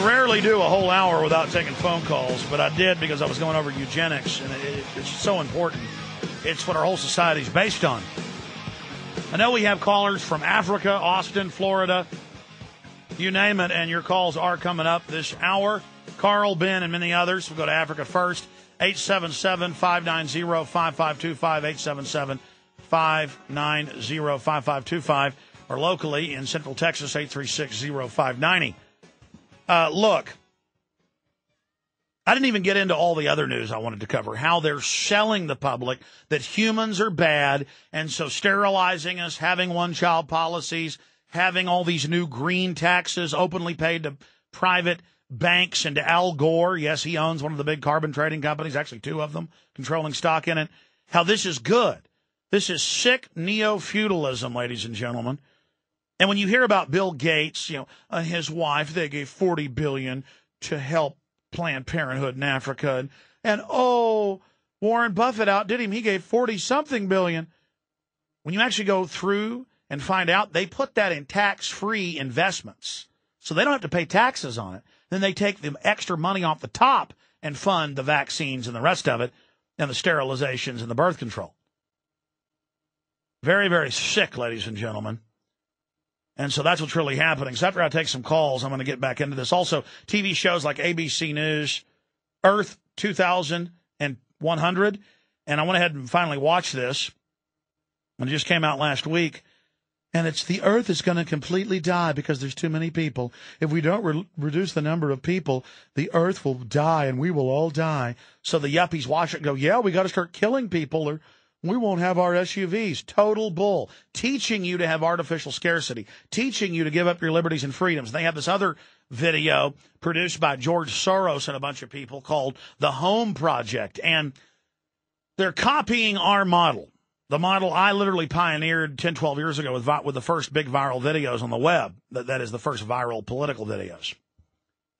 rarely do a whole hour without taking phone calls, but I did because I was going over eugenics, and it's so important. It's what our whole society is based on. I know we have callers from Africa, Austin, Florida, you name it, and your calls are coming up this hour. Carl, Ben, and many others. We'll go to Africa first. 877-590-5525, 877-590-5525, or locally in Central Texas, 836-0590. Look, I didn't even get into all the other news I wanted to cover, how they're selling the public that humans are bad, and so sterilizing us, having one-child policies, having all these new green taxes openly paid to private banks and to Al Gore. Yes, he owns one of the big carbon trading companies, actually two of them, controlling stock in it. How this is good. This is sick neo-feudalism, ladies and gentlemen. And when you hear about Bill Gates, his wife, they gave $40 billion to help Planned Parenthood in Africa. And Warren Buffett outdid him. He gave 40-something billion. When you actually go through and find out, they put that in tax-free investments. So they don't have to pay taxes on it. Then they take the extra money off the top and fund the vaccines and the rest of it, and the sterilizations and the birth control. Very, very sick, ladies and gentlemen. And so that's what's really happening. So after I take some calls, I'm going to get back into this. Also, TV shows like ABC News, Earth 2100. And I went ahead and finally watched this. It just came out last week. And it's the Earth is going to completely die because there's too many people. If we don't reduce the number of people, the Earth will die and we will all die. So the yuppies watch it and go, yeah, we got to start killing people or we won't have our SUVs. Total bull. Teaching you to have artificial scarcity. Teaching you to give up your liberties and freedoms. They have this other video produced by George Soros and a bunch of people called The Home Project. And they're copying our model. The model I literally pioneered 10, 12 years ago with the first big viral videos on the web. That is the first viral political videos.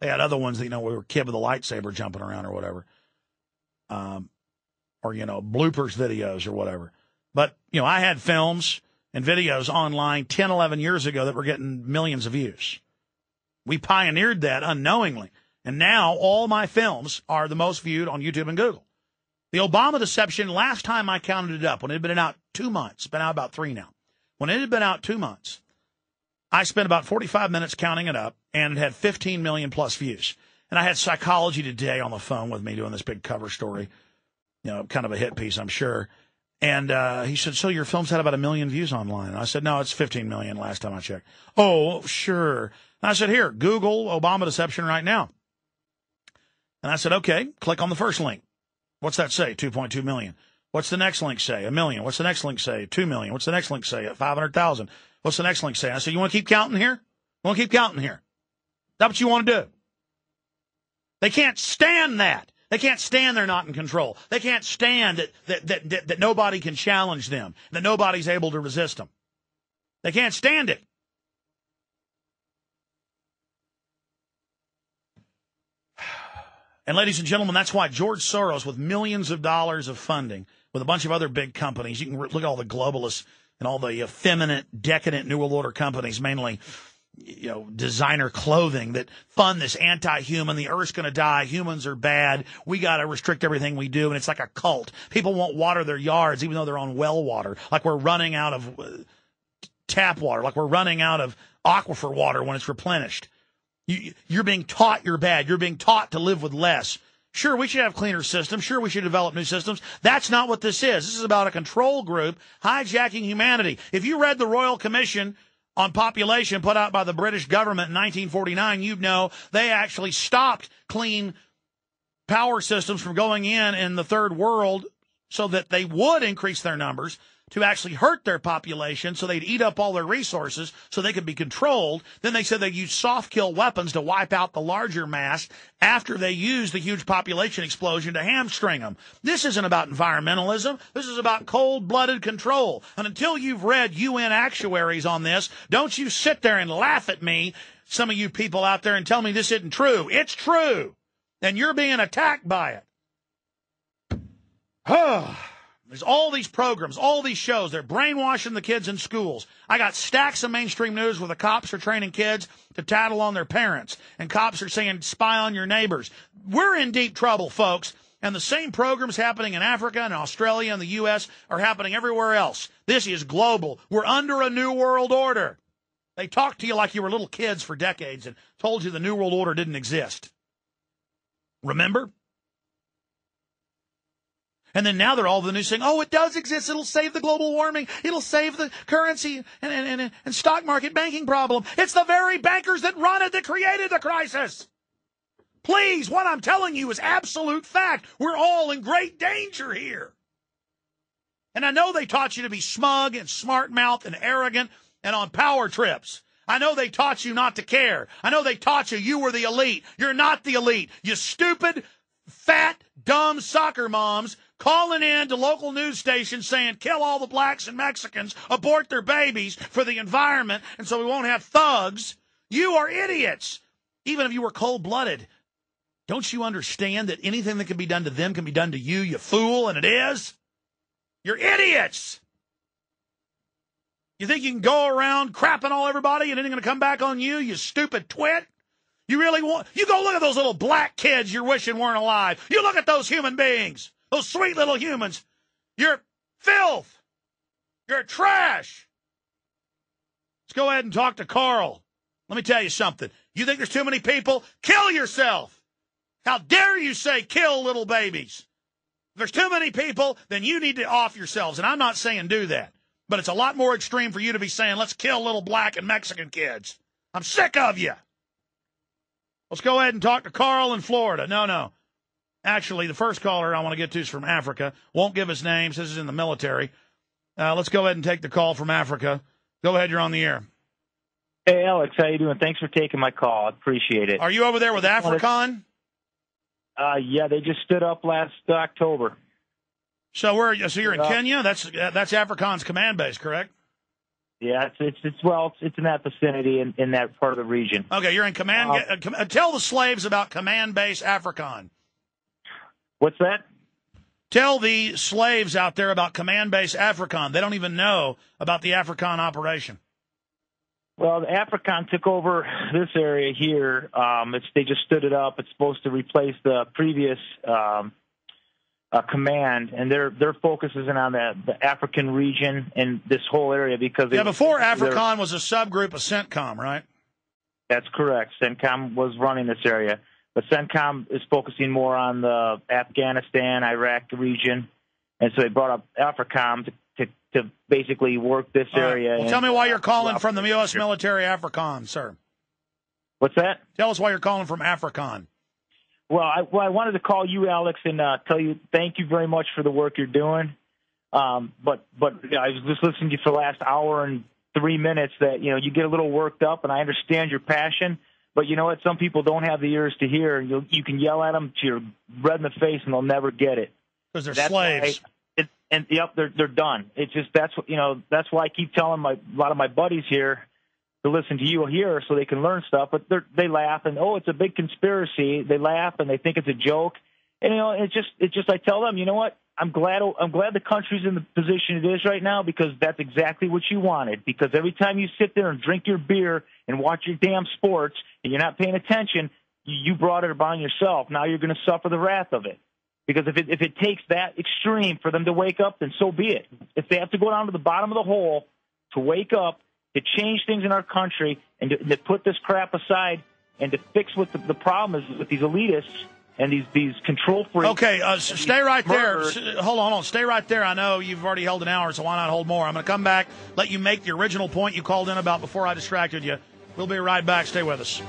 They had other ones that, we were kid with a lightsaber jumping around or whatever. Or bloopers videos or whatever. But, I had films and videos online 10, 11 years ago that were getting millions of views. We pioneered that unknowingly. And now all my films are the most viewed on YouTube and Google. The Obama deception, last time I counted it up, when it had been out 2 months, it's been out about 3 now. When it had been out 2 months, I spent about 45 minutes counting it up, and it had 15 million plus views. And I had Psychology Today on the phone with me doing this big cover story, kind of a hit piece, I'm sure. And he said, so your film's had about 1 million views online. And I said, no, it's 15 million last time I checked. Oh, sure. And I said, here, Google Obama deception right now. And I said, okay, click on the first link. What's that say? 2.2 million. What's the next link say? 1 million. What's the next link say? 2 million. What's the next link say? 500,000. What's the next link say? I said, you want to keep counting here? You want to keep counting here? Is that what you want to do? They can't stand that. They can't stand they're not in control. They can't stand that nobody can challenge them, that nobody's able to resist them. They can't stand it. And ladies and gentlemen, that's why George Soros, with millions of dollars of funding, with a bunch of other big companies, you can look at all the globalists and all the effeminate, decadent New World Order companies, mainly, designer clothing that fund this anti-human, the Earth's going to die, humans are bad, we got to restrict everything we do, and it's like a cult. People won't water their yards even though they're on well water, like we're running out of tap water, like we're running out of aquifer water when it's replenished. You're being taught you're bad. You're being taught to live with less. Sure, we should have cleaner systems. Sure, we should develop new systems. That's not what this is. This is about a control group hijacking humanity. If you read the Royal Commission on Population put out by the British government in 1949, you'd know they actually stopped clean power systems from going in the third world so that they would increase their numbers to actually hurt their population so they'd eat up all their resources so they could be controlled. Then they said they used soft kill weapons to wipe out the larger mass after they used the huge population explosion to hamstring them. This isn't about environmentalism. This is about cold-blooded control. And until you've read UN actuaries on this, don't you sit there and laugh at me, some of you people out there, and tell me this isn't true. It's true. And you're being attacked by it. There's all these programs, all these shows. They're brainwashing the kids in schools. I got stacks of mainstream news where the cops are training kids to tattle on their parents, and cops are saying spy on your neighbors. We're in deep trouble, folks. And the same programs happening in Africa and Australia and the U.S. are happening everywhere else. This is global. We're under a new world order. They talked to you like you were little kids for decades and told you the new world order didn't exist. Remember? And then now they're all over the news saying, oh, it does exist. It'll save the global warming. It'll save the currency and stock market banking problem. It's the very bankers that run it that created the crisis. Please, what I'm telling you is absolute fact. We're all in great danger here. And I know they taught you to be smug and smart-mouthed and arrogant and on power trips. I know they taught you not to care. I know they taught you were the elite. You're not the elite. You stupid, fat, dumb soccer moms calling in to local news stations saying, kill all the blacks and Mexicans, abort their babies for the environment, and so we won't have thugs. You are idiots. Even if you were cold-blooded, don't you understand that anything that can be done to them can be done to you, you fool, and it is? You're idiots. You think you can go around crapping all everybody and it ain't going to come back on you, you stupid twit? You really want, you go look at those little black kids you're wishing weren't alive. You look at those human beings, those sweet little humans. You're filth. You're trash. Let's go ahead and talk to Carl. Let me tell you something. You think there's too many people? Kill yourself. How dare you say kill little babies? If there's too many people, then you need to off yourselves. And I'm not saying do that. But it's a lot more extreme for you to be saying, let's kill little black and Mexican kids. I'm sick of you. Let's go ahead and talk to Carl in Florida. No. Actually, the first caller I want to get to is from Africa. Won't give us names. This is in the military. Let's go ahead and take the call from Africa. Go ahead. You're on the air. Hey, Alex. How you doing? Thanks for taking my call. I appreciate it. Are you over there with Africon? Yeah, they just stood up last October. So you're in Kenya? That's Africon's command base, correct? Yeah, it's in that vicinity in that part of the region. Okay, you're in command. Tell the slaves about command base Africon. What's that? Tell the slaves out there about command base Africon. They don't even know about the Africon operation. Well, the Africon took over this area here. They just stood it up. It's supposed to replace the previous command, and their focus is on the African region and this whole area because before Africon was a subgroup of CENTCOM, right? That's correct. CENTCOM was running this area, but CENTCOM is focusing more on the Afghanistan, Iraq region, and so they brought up Africom to basically work this area. Right. Well, tell me why you're calling from the U.S. military Africon, sir. What's that? Tell us why you're calling from Africon. Well, I wanted to call you, Alex, and tell you thank you very much for the work you're doing. But I was just listening to you for the last hour and 3 minutes that, you get a little worked up, and I understand your passion. But you know what? Some people don't have the ears to hear. You can yell at them to your red in the face, and they'll never get it. Because they're slaves. They're done. It's just that's why I keep telling a lot of my buddies here to listen to you here so they can learn stuff. But they laugh and it's a big conspiracy. They laugh and they think it's a joke. And it's just I tell them, you know what? I'm glad the country's in the position it is right now because that's exactly what you wanted. Because every time you sit there and drink your beer and watch your damn sports and you're not paying attention, you brought it upon yourself. Now you're going to suffer the wrath of it. Because if it takes that extreme for them to wake up, then so be it. If they have to go down to the bottom of the hole to wake up, to change things in our country, and to put this crap aside, and to fix what the problem is with these elitists and these control freaks. Okay, stay right there. Hold on. Stay right there. I know you've already held an hour, so why not hold more? I'm going to come back, let you make the original point you called in about before I distracted you. We'll be right back. Stay with us.